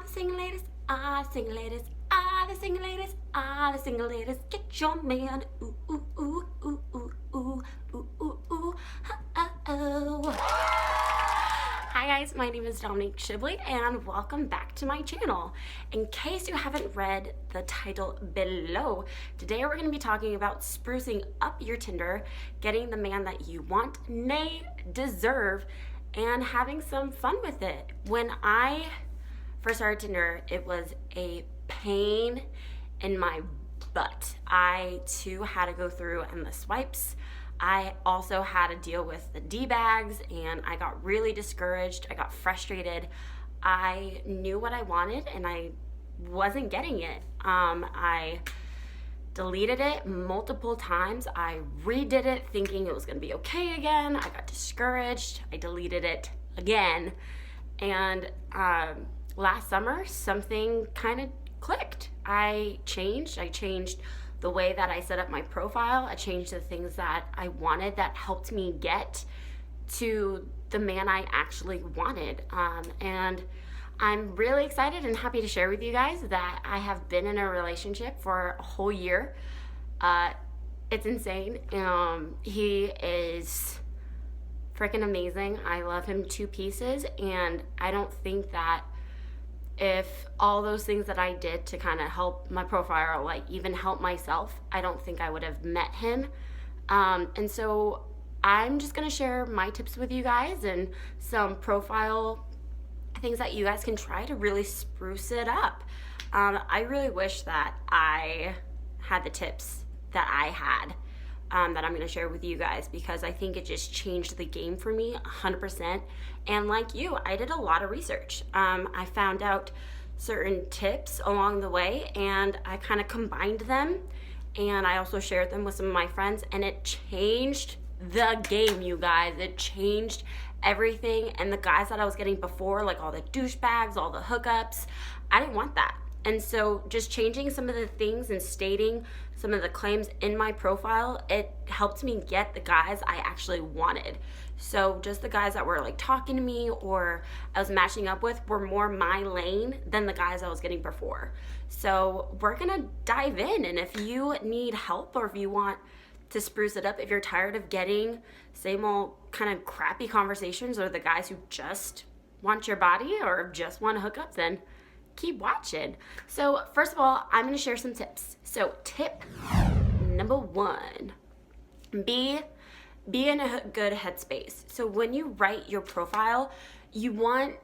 the single ladies, ah, the single ladies, ah, the single ladies, ah, the single ladies. Get your man, ooh, ooh, ooh, ooh, ooh, ooh, ooh, ooh, ooh, oh. Hi guys, my name is Dominique Shibley and welcome back to my channel. In case you haven't read the title below, today we're going to be talking about sprucing up your Tinder, getting the man that you want, nay, deserve, and having some fun with it. When I first started Tinder, it was a pain in my butt. I too had to go through endless swipes. I also had to deal with the D-bags and I got really discouraged. I got frustrated. I knew what I wanted and I wasn't getting it. I deleted it multiple times. I redid it thinking it was gonna be okay again. I got discouraged. I deleted it again. And last summer, something kind of clicked. I changed the way that I set up my profile. I changed the things that I wanted that helped me get to the man I actually wanted. And I'm really excited and happy to share with you guys that I have been in a relationship for a whole year. It's insane. He is freaking amazing. I love him to pieces, and I don't think that if all those things that I did to kind of help my profile, like even help myself, I don't think I would have met him. And so I'm just gonna share my tips with you guys and some profile things that you guys can try to really spruce it up. I really wish that I had the tips that I had that I'm going to share with you guys, because I think it just changed the game for me 100%. And like you, I did a lot of research. I found out certain tips along the way and I kind of combined them, and I also shared them with some of my friends, and it changed the game, you guys. It changed everything. And the guys that I was getting before, like all the douchebags, all the hookups, I didn't want that. And so just changing some of the things and stating some of the claims in my profile, it helped me get the guys I actually wanted. So just the guys that were like talking to me or I was matching up with were more my lane than the guys I was getting before. So we're gonna dive in, and if you need help or if you want to spruce it up, if you're tired of getting same old kind of crappy conversations or the guys who just want your body or just want to hook up, then keep watching. So first of all, I'm going to share some tips. So tip number 1, be in a good headspace. So when you write your profile, you want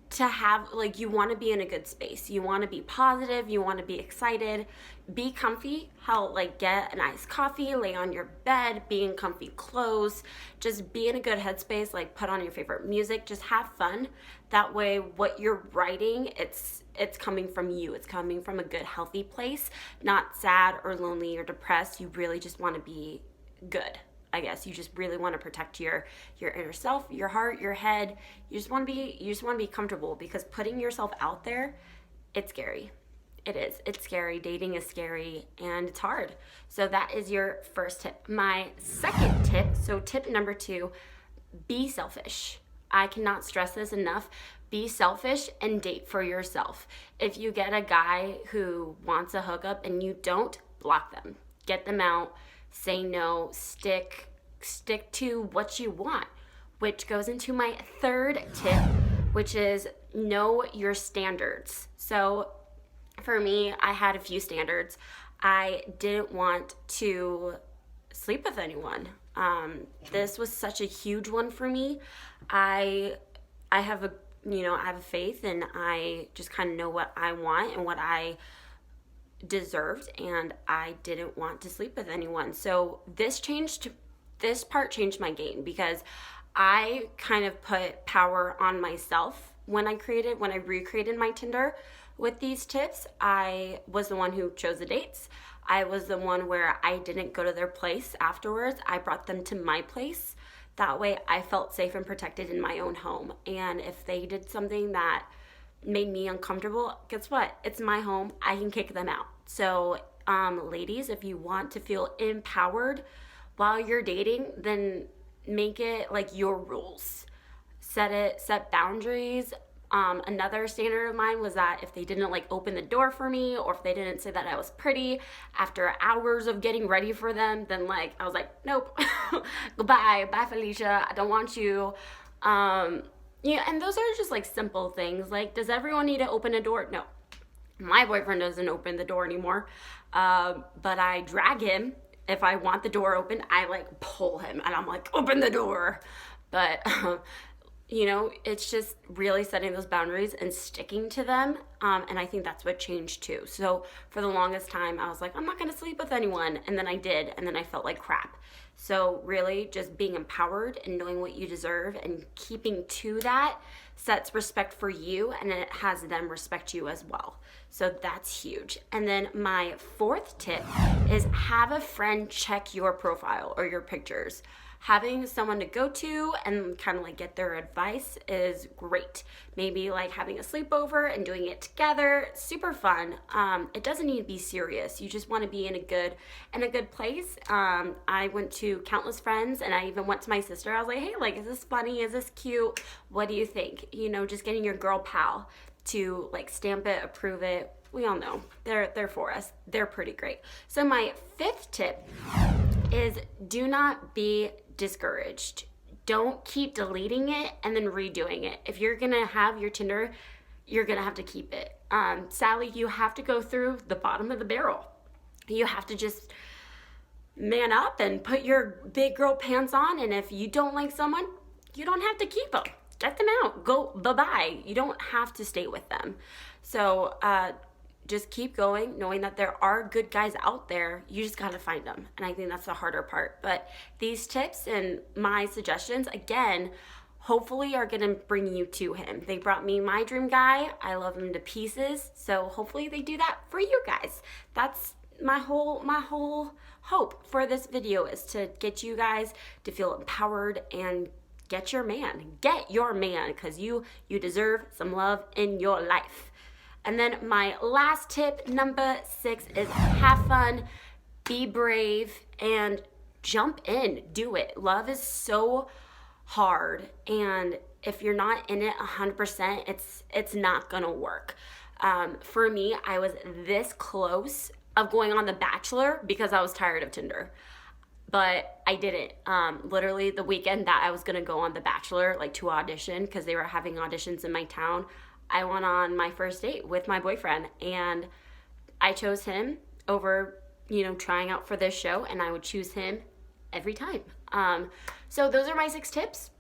to have, like, you want to be in a good space. You want to be positive. You want to be excited. Be comfy. Hell, like, get a nice coffee, lay on your bed, be in comfy clothes. Just be in a good headspace. Like, put on your favorite music. Just have fun. That way, what you're writing, it's coming from you. It's coming from a good, healthy place. Not sad or lonely or depressed. You really just want to be good. I guess you just really want to protect your inner self, your heart, your head. You just want to be comfortable, because putting yourself out there, it's scary. It is. It's scary. Dating is scary and it's hard. So that is your first tip. My second tip, so tip number 2, be selfish. I cannot stress this enough. Be selfish and date for yourself. If you get a guy who wants a hookup and you don't, block them. Get them out. Say no, stick to what you want, which goes into my third tip, which is know your standards. So for me, I had a few standards. I didn't want to sleep with anyone. This was such a huge one for me. I have a faith, and I just kind of know what I want and what I deserved, and I didn't want to sleep with anyone. So this part changed my game, because I kind of put power on myself when I recreated my Tinder with these tips. I was the one who chose the dates. I was the one where I didn't go to their place afterwards. I brought them to my place. That way I felt safe and protected in my own home. And if they did something that made me uncomfortable, guess what? It's my home. I can kick them out. So ladies, if you want to feel empowered while you're dating, then make it like your rules. Set boundaries. Another standard of mine was that if they didn't like open the door for me, or if they didn't say that I was pretty after hours of getting ready for them, then like I was like, nope, goodbye, bye Felicia, I don't want you. Yeah, and those are just like simple things. Like, does everyone need to open a door? No, my boyfriend doesn't open the door anymore, but I drag him. If I want the door open, I like pull him and I'm like, open the door. But you know, it's just really setting those boundaries and sticking to them. And I think that's what changed too. So for the longest time, I was like, I'm not gonna sleep with anyone. And then I did, and then I felt like crap. So really just being empowered and knowing what you deserve and keeping to that sets respect for you, and it has them respect you as well. So that's huge. And then my fourth tip is have a friend check your profile or your pictures. Having someone to go to and kind of like get their advice is great. Maybe like having a sleepover and doing it together, super fun. It doesn't need to be serious. You just want to be in a good place. I went to countless friends, and I even went to my sister. I was like, hey, like, is this funny? Is this cute? What do you think? You know, just getting your girl pal to like stamp it, approve it. We all know they're for us. They're pretty great. So my fifth tip is do not be discouraged. Don't keep deleting it and then redoing it. If you're gonna have your Tinder, you're gonna have to keep it. Sadly, you have to go through the bottom of the barrel. You have to just man up and put your big girl pants on, and if you don't like someone, you don't have to keep them. Get them out. Go bye-bye. You don't have to stay with them. So just keep going, knowing that there are good guys out there. You just gotta find them. And I think that's the harder part. But these tips and my suggestions, again, hopefully are gonna bring you to him. They brought me my dream guy. I love him to pieces. So hopefully they do that for you guys. That's my whole hope for this video, is to get you guys to feel empowered and get your man, because you deserve some love in your life. And then my last tip, number 6, is have fun, be brave, and jump in, do it. Love is so hard, and if you're not in it 100%, it's not gonna work. For me, I was this close of going on The Bachelor because I was tired of Tinder. But I didn't. Literally the weekend that I was gonna go on The Bachelor, like to audition, because they were having auditions in my town, I went on my first date with my boyfriend, and I chose him over, you know, trying out for this show, and I would choose him every time. So those are my 6 tips.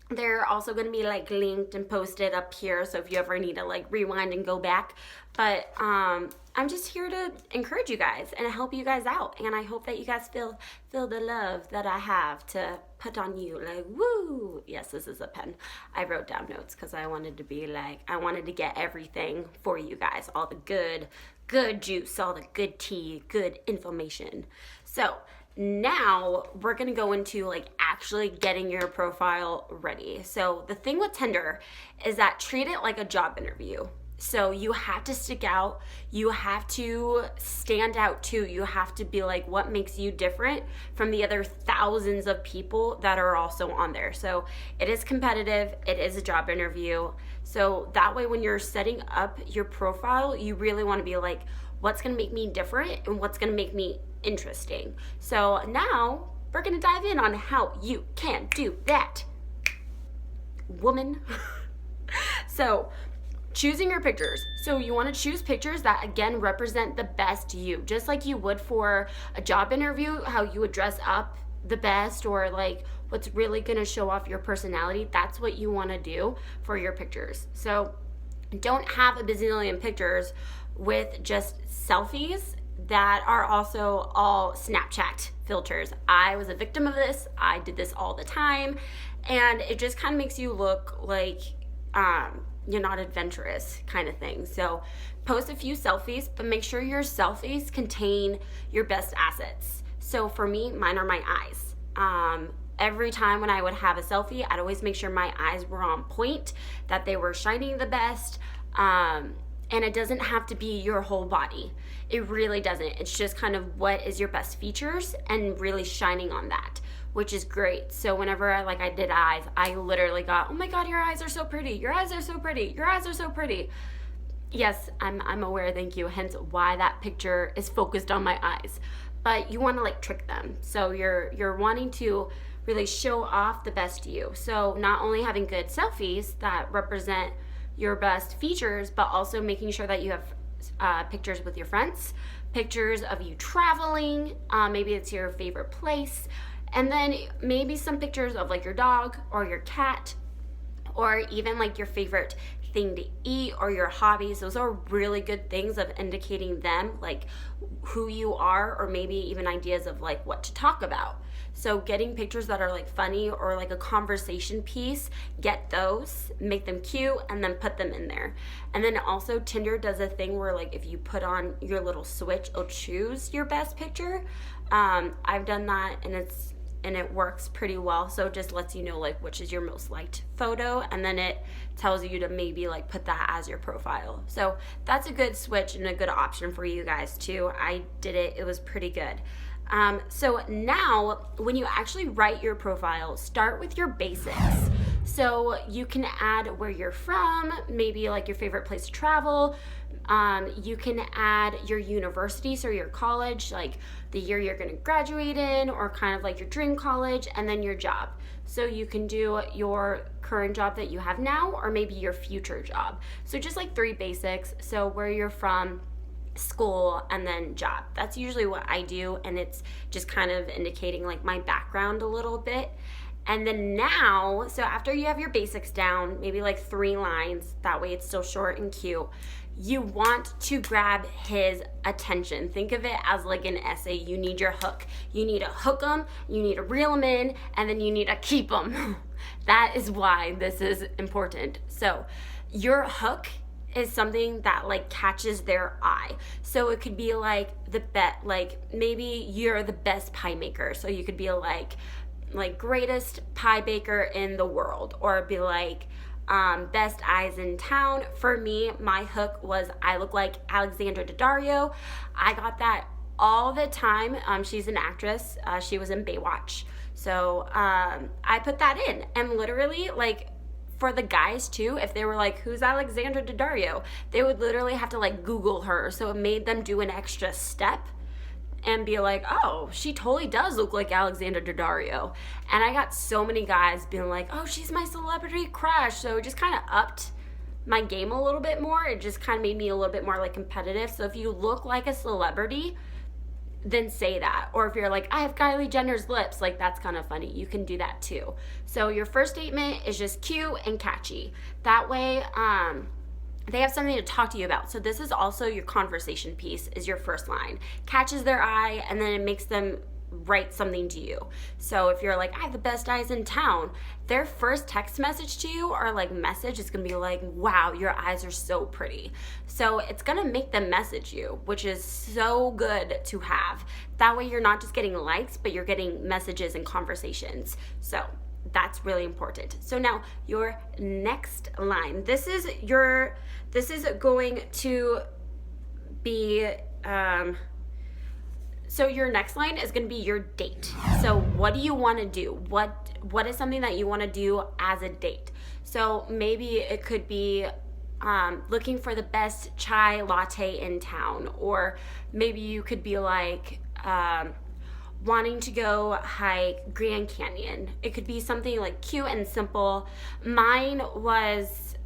They're also going to be like linked and posted up here, so if you ever need to like rewind and go back. But I'm just here to encourage you guys and help you guys out, and I hope that you guys feel the love that I have to put on you. Like, woo! Yes, this is a pen. I wrote down notes because I wanted to be like, I wanted to get everything for you guys, all the good juice, all the good tea, good information. So now we're gonna go into like actually getting your profile ready. So the thing with Tinder is that treat it like a job interview. So you have to stick out, you have to stand out too. You have to be like, what makes you different from the other thousands of people that are also on there. So it is competitive, it is a job interview. So that way when you're setting up your profile, you really wanna be like, what's gonna make me different and what's gonna make me interesting. So now we're gonna dive in on how you can do that, woman. So choosing your pictures. So you want to choose pictures that again represent the best you, just like you would for a job interview, how you would dress up the best, or like what's really going to show off your personality. That's what you want to do for your pictures. So don't have a bazillion pictures with just selfies that are also all Snapchat filters. I was a victim of this. I did this all the time, and it just kind of makes you look like you're not adventurous kind of thing. So post a few selfies, but make sure your selfies contain your best assets. So for me, mine are my eyes. Every time when I would have a selfie, I'd always make sure my eyes were on point, that they were shining the best. And it doesn't have to be your whole body. It really doesn't. It's just kind of what is your best features and really shining on that. which is great. So whenever I did eyes, I literally got, oh my God, your eyes are so pretty. Your eyes are so pretty. Your eyes are so pretty. Yes, I'm aware, thank you. Hence why that picture is focused on my eyes. But you want to trick them. So you're wanting to really show off the best you. So not only having good selfies that represent your best features, but also making sure that you have pictures with your friends, pictures of you traveling, maybe it's your favorite place, and then maybe some pictures of your dog or your cat, or even your favorite thing to eat or your hobbies. Those are really good things of indicating them who you are, or maybe even ideas of what to talk about. So getting pictures that are funny or a conversation piece, get those, make them cute, and then put them in there. And then also Tinder does a thing where if you put on your little switch, it'll choose your best picture. I've done that, and it works pretty well. So it just lets you know which is your most liked photo, and then it tells you to maybe put that as your profile. So that's a good switch and a good option for you guys too. I did it, it was pretty good. So now when you actually write your profile, start with your basics. So you can add where you're from, maybe your favorite place to travel. You can add your university, so your college, the year you're going to graduate in, or kind of your dream college, and then your job. So you can do your current job that you have now, or maybe your future job. So just 3 basics. So where you're from, school, and then job. That's usually what I do, and it's just kind of indicating my background a little bit. And then now, so after you have your basics down, maybe 3 lines, that way it's still short and cute, you want to grab his attention. Think of it as an essay. You need your hook. You need to hook them, you need to reel them in, and then you need to keep them. That is why this is important. So your hook is something that catches their eye. So it could be maybe you're the best pie maker. So you could be greatest pie baker in the world, or be best eyes in town. For me, my hook was I look like Alexandra Daddario. I got that all the time. She's an actress. She was in Baywatch. So I put that in, and literally for the guys too, if they were who's Alexandra Daddario, they would literally have to Google her. So it made them do an extra step and be oh, she totally does look like Alexandra Daddario. And I got so many guys being oh, she's my celebrity crush. So it just kind of upped my game a little bit more. It just kind of made me a little bit more competitive. So if you look like a celebrity, then say that. Or if you're I have Kylie Jenner's lips, that's kind of funny. You can do that too. So your first statement is just cute and catchy. That way, they have something to talk to you about. So this is also your conversation piece, is your first line. Catches their eye, and then it makes them write something to you. So if you're I have the best eyes in town, their first text message to you, or message, is gonna be wow, your eyes are so pretty. So it's gonna make them message you, which is so good to have. That way you're not just getting likes, but you're getting messages and conversations. So that's really important. So now your next line, this is going to be so your next line is going to be your date. So what do you want to do? What is something that you want to do as a date? So maybe it could be looking for the best chai latte in town, or maybe you could be wanting to go hike Grand Canyon. It could be something cute and simple. Mine was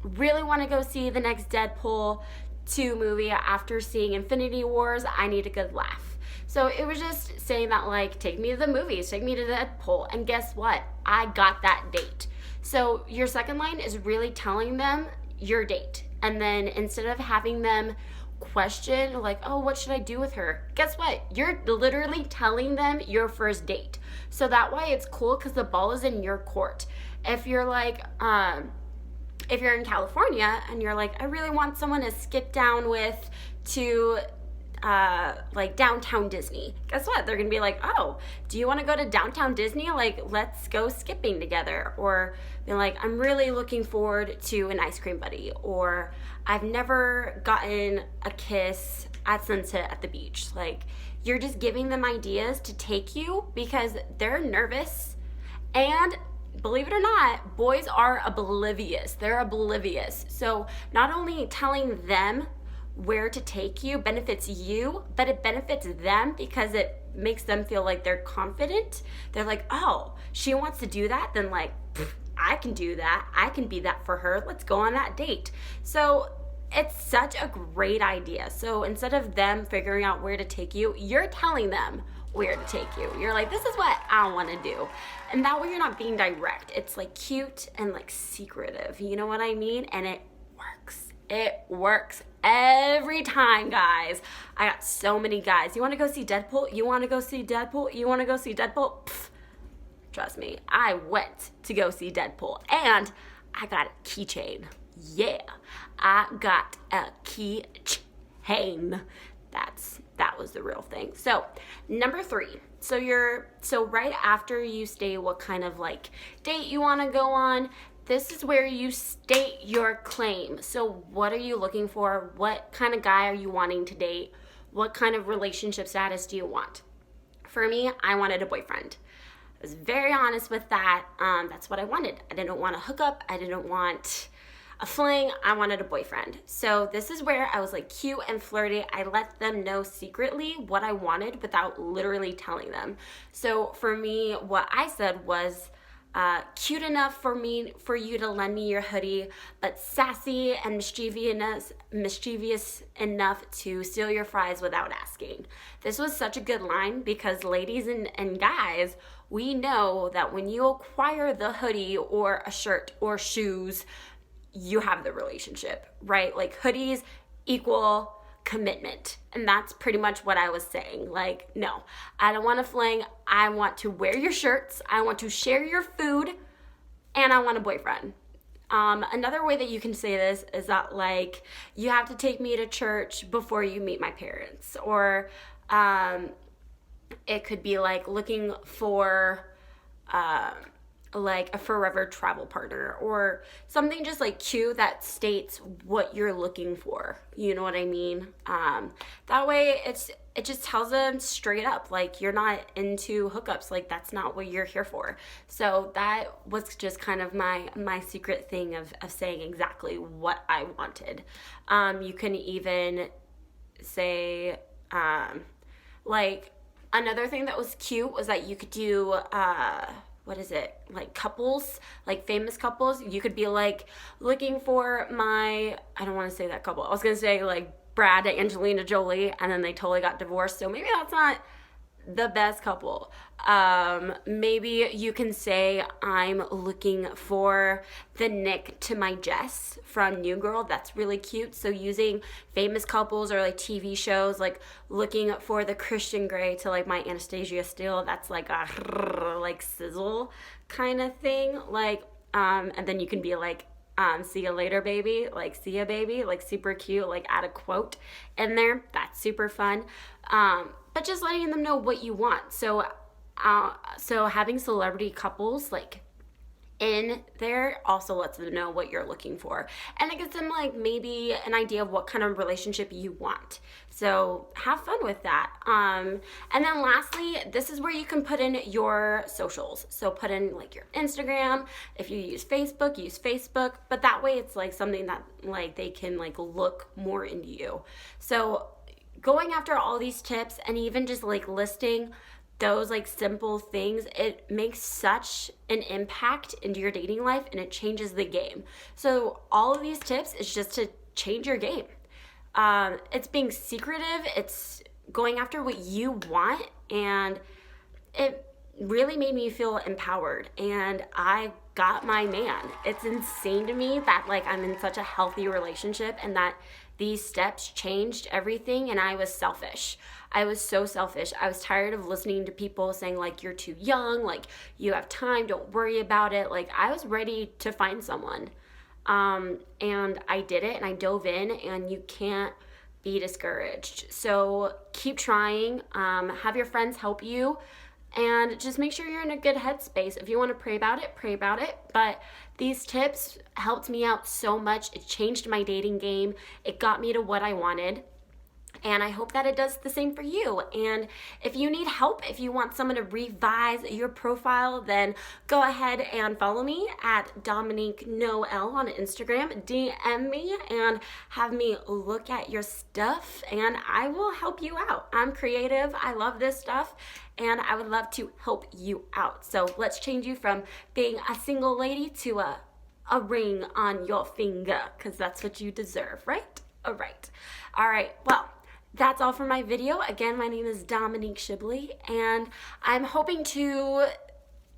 really want to go see the next Deadpool 2 movie after seeing Infinity Wars. I need a good laugh. So it was just saying that take me to the movies, take me to Deadpool, and guess what? I got that date. So your second line is really telling them your date, and then instead of having them question oh, what should I do with her, guess what? You're literally telling them your first date. So that way it's cool, because the ball is in your court. If you're if you're in California and you're I really want someone to skip down with to downtown Disney, guess what? They're gonna be oh, do you want to go to downtown Disney? Let's go skipping together. Or be I'm really looking forward to an ice cream buddy, or I've never gotten a kiss at sunset at the beach. you're just giving them ideas to take you because they're nervous. And believe it or not, boys are oblivious. They're oblivious. So not only telling them where to take you benefits you, but it benefits them because it makes them feel like they're confident. They're like, oh, she wants to do that, then like, I can do that. I can be that for her. Let's go on that date. So it's such a great idea. So instead of them figuring out where to take you, you're telling them where to take you. You're like, this is what I want to do. And that way you're not being direct. It's like cute and like secretive. You know what I mean? And it works. It works every time, guys. I got so many guys. You want to go see Deadpool? You want to go see Deadpool? You want to go see Deadpool? Pfft. Trust me, I went to go see Deadpool and I got a keychain. Yeah, I got a keychain. That was the real thing. So number 3. So right after you state what kind of like date you want to go on, this is where you state your claim. So what are you looking for? What kind of guy are you wanting to date? What kind of relationship status do you want? For me, I wanted a boyfriend. I was very honest with that. That's what I wanted. I didn't want a hookup. I didn't want a fling. I wanted a boyfriend. So this is where I was like cute and flirty. I let them know secretly what I wanted without literally telling them. So for me, what I said was, cute enough for you to lend me your hoodie, but sassy and mischievous enough to steal your fries without asking. This was such a good line because ladies and guys, we know that when you acquire the hoodie or a shirt or shoes, you have the relationship, right? Like hoodies equal commitment. And that's pretty much what I was saying. Like, no, I don't want to fling. I want to wear your shirts. I want to share your food. And I want a boyfriend. Another way that you can say this is that like, you have to take me to church before you meet my parents. Or it could be like looking for like a forever travel partner or something just like cute that states what you're looking for. You know what I mean? That way it just tells them straight up, like you're not into hookups. Like that's not what you're here for. So that was just kind of my secret thing of saying exactly what I wanted. You can even say, like another thing that was cute was that you could do, what is it? Like couples, like famous couples. You could be like looking for I don't want to say that couple. I was going to say like Brad and Angelina Jolie and then they totally got divorced. So maybe that's not the best couple. Maybe you can say I'm looking for the Nick to my Jess from New Girl. That's really cute. So using famous couples or like TV shows, like looking for the Christian Grey to like my Anastasia Steele. That's like a like sizzle kind of thing. Like, and then you can be like, see you later, baby. Like, see ya, baby. Like, super cute. Like, add a quote in there. That's super fun. But just letting them know what you want. So having celebrity couples like in there also lets them know what you're looking for, and it gives them like maybe an idea of what kind of relationship you want. So have fun with that. And then lastly, this is where you can put in your socials. So put in like your Instagram. If you use Facebook, but that way it's like something that like they can like look more into you. So going after all these tips and even just like listing those like simple things, it makes such an impact into your dating life and it changes the game. So all of these tips is just to change your game. It's being secretive, it's going after what you want, and it really made me feel empowered and I got my man. It's insane to me that like I'm in such a healthy relationship and that these steps changed everything, and I was selfish. I was so selfish. I was tired of listening to people saying like, you're too young, like you have time, don't worry about it. Like I was ready to find someone. And I did it and I dove in, and you can't be discouraged. So keep trying, have your friends help you, and just make sure you're in a good headspace. If you want to pray about it. But these tips helped me out so much. It changed my dating game. It got me to what I wanted. And I hope that it does the same for you. And if you need help, if you want someone to revise your profile, then go ahead and follow me at Dominique Noel on Instagram. DM me and have me look at your stuff, and I will help you out. I'm creative. I love this stuff, and I would love to help you out. So let's change you from being a single lady to a ring on your finger, because that's what you deserve, right? All right. Well, that's all for my video. Again, my name is Dominique Shibley, and I'm hoping to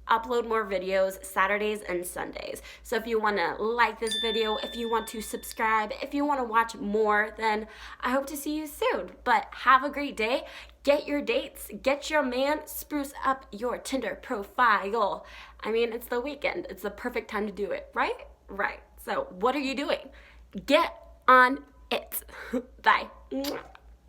upload more videos Saturdays and Sundays. So if you want to like this video, if you want to subscribe, if you want to watch more, then I hope to see you soon. But have a great day. Get your dates, get your man, spruce up your Tinder profile. I mean, it's the weekend. It's the perfect time to do it, right? Right. So what are you doing? Get on it. Bye.